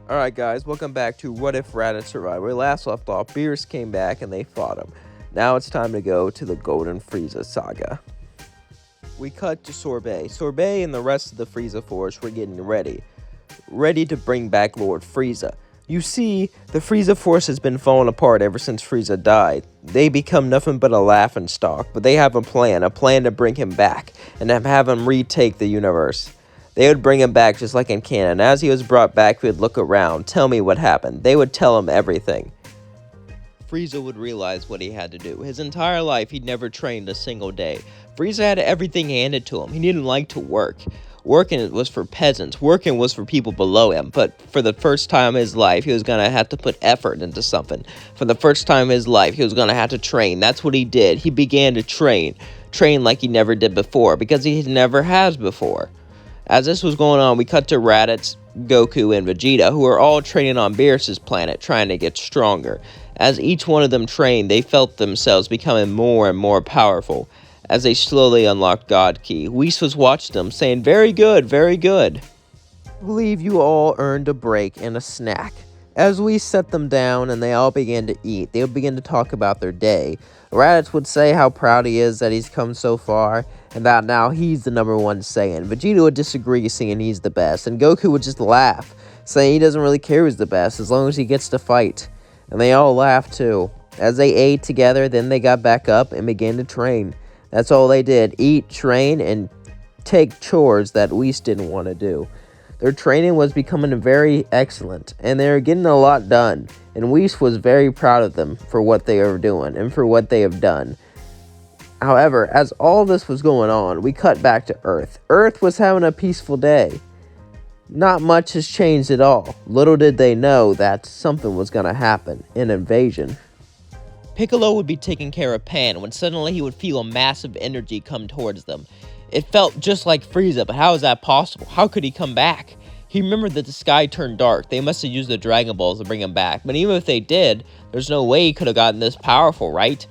Alright guys, welcome back to What If Raditz Survived. Where we last left off, Beerus came back and they fought him. Now it's time to go to the Golden Frieza saga. We cut to Sorbet. Sorbet and the rest of the Frieza Force were getting ready to bring back Lord Frieza. You see, the Frieza Force has been falling apart ever since Frieza died. They become nothing but a laughingstock, but they have a plan to bring him back, and have him retake the universe. They would bring him back just like in canon. As he was brought back, he would look around, tell me what happened. They would tell him everything. Frieza would realize what he had to do. His entire life, he'd never trained a single day. Frieza had everything handed to him. He didn't like to work. Working was for peasants. Working was for people below him. But for the first time in his life, he was going to have to put effort into something. For the first time in his life, he was going to have to train. That's what he did. He began to train. Train like he never did before, because he never has before. As this was going on, we cut to Raditz, Goku, and Vegeta, who are all training on Beerus' planet, trying to get stronger. As each one of them trained, they felt themselves becoming more and more powerful, as they slowly unlocked God Ki. Whis was watching them, saying, "Very good, very good. I believe you all earned a break and a snack." As we set them down and they all began to eat, they would begin to talk about their day. Raditz would say how proud he is that he's come so far, and that now he's the #1 Saiyan. Vegeta would disagree, saying he's the best, and Goku would just laugh, saying he doesn't really care who's the best, as long as he gets to fight. And they all laughed too. As they ate together, then they got back up and began to train. That's all they did, eat, train, and take chores that Whis didn't want to do. Their training was becoming very excellent, and they were getting a lot done, and Whis was very proud of them for what they were doing and for what they have done. However, as all this was going on, we cut back to Earth. Earth was having a peaceful day. Not much has changed at all. Little did they know that something was going to happen, an invasion. Piccolo would be taking care of Pan when suddenly he would feel a massive energy come towards them. It felt just like Frieza, but how is that possible? How could he come back? He remembered that the sky turned dark. They must have used the Dragon Balls to bring him back. But even if they did, there's no way he could have gotten this powerful, right?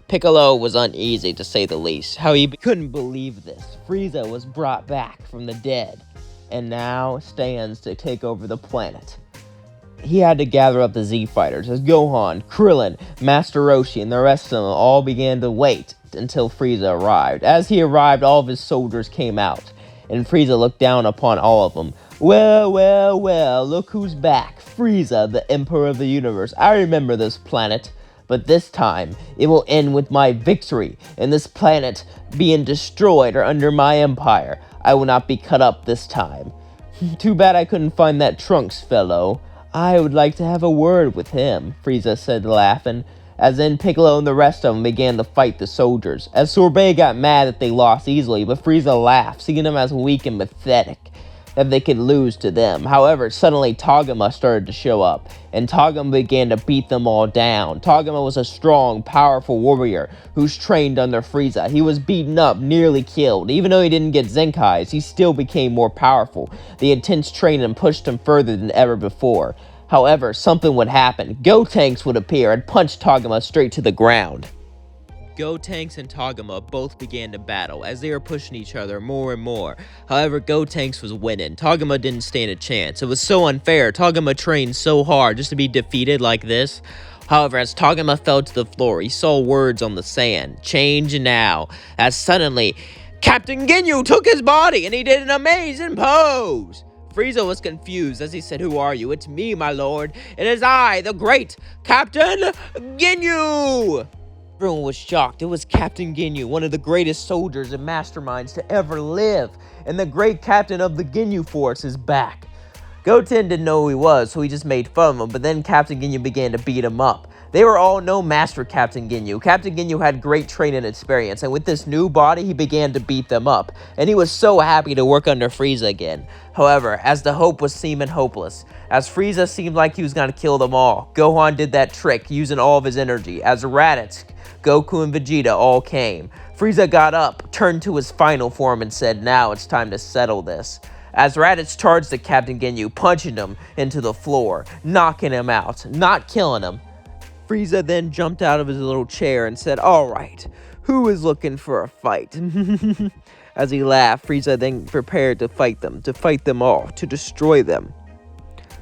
Piccolo was uneasy, to say the least. How he couldn't believe this. Frieza was brought back from the dead, and now stands to take over the planet. He had to gather up the Z-Fighters as Gohan, Krillin, Master Roshi, and the rest of them all began to wait until Frieza arrived. As he arrived, all of his soldiers came out, and Frieza looked down upon all of them. Well, well, well, look who's back. Frieza, the Emperor of the Universe. I remember this planet, but this time, it will end with my victory, and this planet being destroyed or under my empire. I will not be cut up this time. Too bad I couldn't find that Trunks fellow. I would like to have a word with him, Frieza said, laughing, as then Piccolo and the rest of them began to fight the soldiers. As Sorbet got mad that they lost easily, but Frieza laughed, seeing them as weak and pathetic, that they could lose to them. However, suddenly Togema started to show up, and Togema began to beat them all down. Togema was a strong, powerful warrior who's trained under Frieza. He was beaten up, nearly killed. Even though he didn't get Zenkais, he still became more powerful. The intense training pushed him further than ever before. However, something would happen. Gotenks would appear and punch Togema straight to the ground. Gotenks and Togema both began to battle as they were pushing each other more and more. However, Gotenks was winning. Togema didn't stand a chance. It was so unfair. Togema trained so hard just to be defeated like this. However, as Togema fell to the floor, he saw words on the sand. Change now. As suddenly, Captain Ginyu took his body and he did an amazing pose. Frieza was confused as he said, "Who are you?" "It's me, my lord. It is I, the great Captain Ginyu." Everyone was shocked. It was Captain Ginyu, one of the greatest soldiers and masterminds to ever live, and the great captain of the Ginyu Force is back. Goten didn't know who he was, so he just made fun of him, but then Captain Ginyu began to beat him up. They were all no match for Captain Ginyu. Captain Ginyu had great training experience, and with this new body, he began to beat them up, and he was so happy to work under Frieza again. However, as the hope was seeming hopeless, as Frieza seemed like he was going to kill them all, Gohan did that trick, using all of his energy, as Raditz, Goku, and Vegeta all came. Frieza got up, turned to his final form, and said, "Now it's time to settle this." As Raditz charged at Captain Ginyu, punching him into the floor, knocking him out, not killing him. Frieza then jumped out of his little chair and said, "All right, who is looking for a fight?" As he laughed, Frieza then prepared to fight them all, to destroy them.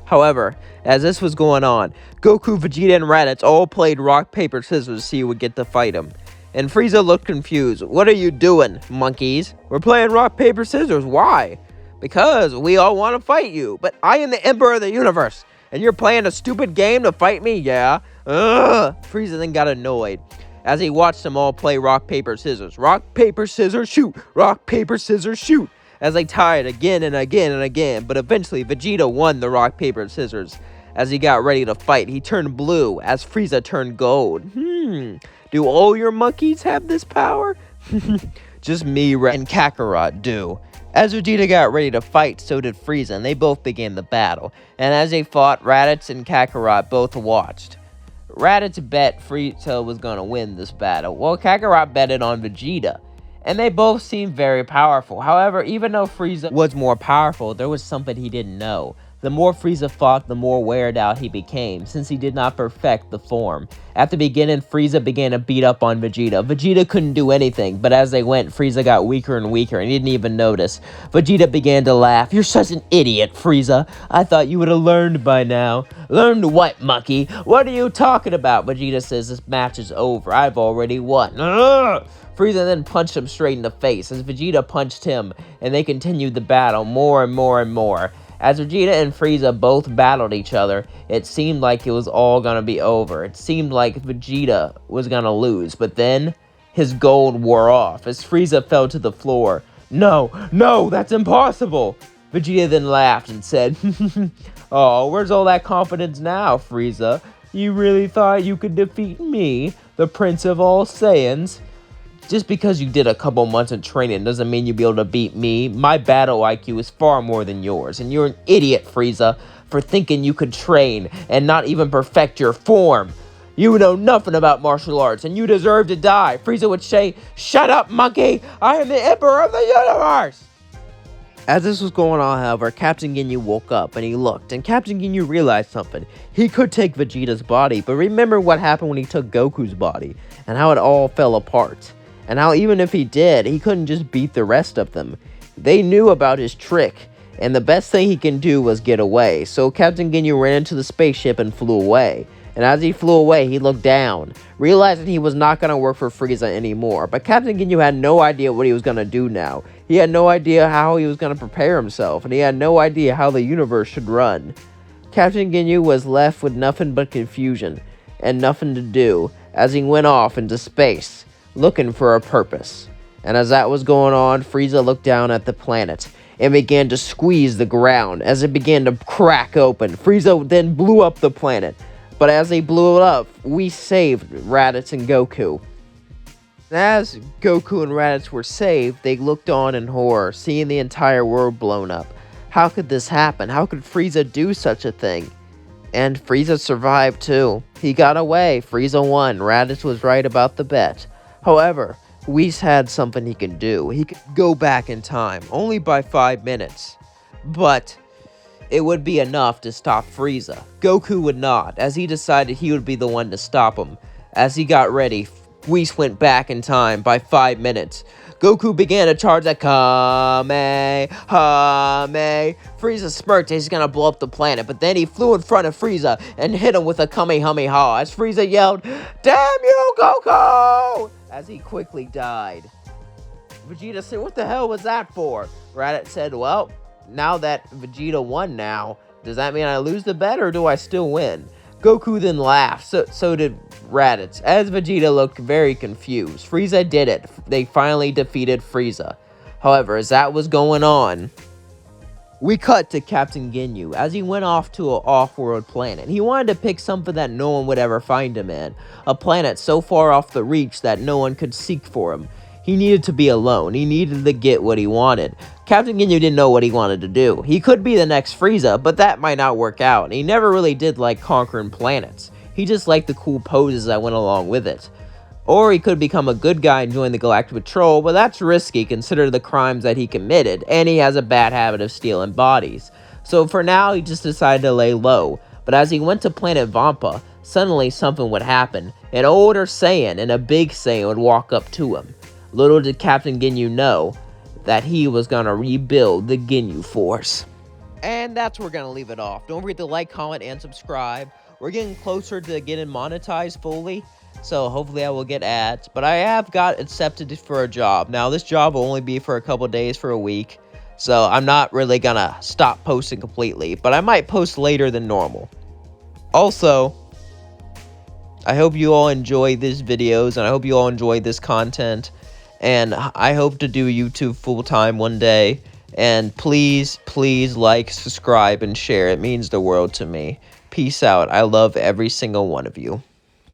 However, as this was going on, Goku, Vegeta, and Raditz all played rock, paper, scissors to see who would get to fight him. And Frieza looked confused. "What are you doing, monkeys?" "We're playing rock, paper, scissors." "Why?" "Because we all want to fight you, but I am the Emperor of the Universe, and you're playing a stupid game to fight me?" "Yeah." Ugh. Frieza then got annoyed as he watched them all play rock, paper, scissors. Rock, paper, scissors, shoot. Rock, paper, scissors, shoot. As they tied again and again and again, but eventually Vegeta won the rock, paper, scissors. As he got ready to fight, he turned blue as Frieza turned gold. Do all your monkeys have this power? Just me and Kakarot do. As Vegeta got ready to fight, so did Frieza, and they both began the battle. And as they fought, Raditz and Kakarot both watched. Raditz bet Frieza was going to win this battle, while Kakarot betted on Vegeta. And they both seemed very powerful. However, even though Frieza was more powerful, there was something he didn't know. The more Frieza fought, the more weared out he became, since he did not perfect the form. At the beginning, Frieza began to beat up on Vegeta. Vegeta couldn't do anything, but as they went, Frieza got weaker and weaker, and he didn't even notice. Vegeta began to laugh. "You're such an idiot, Frieza. I thought you would have learned by now." "Learned what, monkey? What are you talking about?" Vegeta says, "This match is over. I've already won." Ugh! Frieza then punched him straight in the face as Vegeta punched him, and they continued the battle more and more and more. As Vegeta and Frieza both battled each other, it seemed like it was all gonna be over. It seemed like Vegeta was gonna lose, but then his gold wore off as Frieza fell to the floor. No, that's impossible!" Vegeta then laughed and said, "Oh, where's all that confidence now, Frieza? You really thought you could defeat me, the Prince of all Saiyans? Just because you did a couple months of training doesn't mean you'll be able to beat me. My battle IQ is far more than yours, and you're an idiot, Frieza, for thinking you could train and not even perfect your form. You know nothing about martial arts, and you deserve to die." Frieza would say, "Shut up, monkey! I am the Emperor of the Universe!" As this was going on, however, Captain Ginyu woke up, and he looked, and Captain Ginyu realized something. He could take Vegeta's body, but remember what happened when he took Goku's body, and how it all fell apart. And how even if he did, he couldn't just beat the rest of them. They knew about his trick, and the best thing he can do was get away. So Captain Ginyu ran into the spaceship and flew away. And as he flew away, he looked down, realizing he was not going to work for Frieza anymore. But Captain Ginyu had no idea what he was going to do now. He had no idea how he was going to prepare himself, and he had no idea how the universe should run. Captain Ginyu was left with nothing but confusion, and nothing to do, as he went off into space, looking for a purpose. And as that was going on, Frieza looked down at the planet and began to squeeze the ground as it began to crack open. Frieza then blew up the planet, but as they blew it up, we saved Raditz and Goku. As Goku and Raditz were saved, they looked on in horror, seeing the entire world blown up. How could this happen? How could Frieza do such a thing? And Frieza survived too. He got away. Frieza won. Raditz was right about the bet. However, Whis had something he could do. He could go back in time, only by 5 minutes. But it would be enough to stop Frieza. Goku would not, as he decided he would be the one to stop him. As he got ready, Whis went back in time by 5 minutes. Goku began to charge at Kamehameha. Frieza smirked as he's gonna blow up the planet, but then he flew in front of Frieza and hit him with a Kamehameha as Frieza yelled, "Damn you, Goku!" as he quickly died. Vegeta said, "What the hell was that for?" Raditz said, "Well, now that Vegeta won now, does that mean I lose the bet or do I still win?" Goku then laughed, so did Raditz, as Vegeta looked very confused. Frieza did it. They finally defeated Frieza. However, as that was going on, we cut to Captain Ginyu as he went off to an off-world planet. He wanted to pick something that no one would ever find him in, a planet so far off the reach that no one could seek for him. He needed to be alone. He needed to get what he wanted. Captain Ginyu didn't know what he wanted to do. He could be the next Frieza, but that might not work out. He never really did like conquering planets. He just liked the cool poses that went along with it. Or he could become a good guy and join the Galactic Patrol, but that's risky considering the crimes that he committed, and he has a bad habit of stealing bodies. So for now, he just decided to lay low. But as he went to planet Vampa, suddenly something would happen. An older Saiyan and a big Saiyan would walk up to him. Little did Captain Ginyu know that he was going to rebuild the Ginyu Force. And that's where we're going to leave it off. Don't forget to like, comment, and subscribe. We're getting closer to getting monetized fully, so hopefully I will get ads. But I have got accepted for a job. Now, this job will only be for a couple days, for a week, so I'm not really going to stop posting completely, but I might post later than normal. Also, I hope you all enjoy these videos, and I hope you all enjoy this content, and I hope to do YouTube full-time one day. And please, please like, subscribe, and share. It means the world to me. Peace out. I love every single one of you.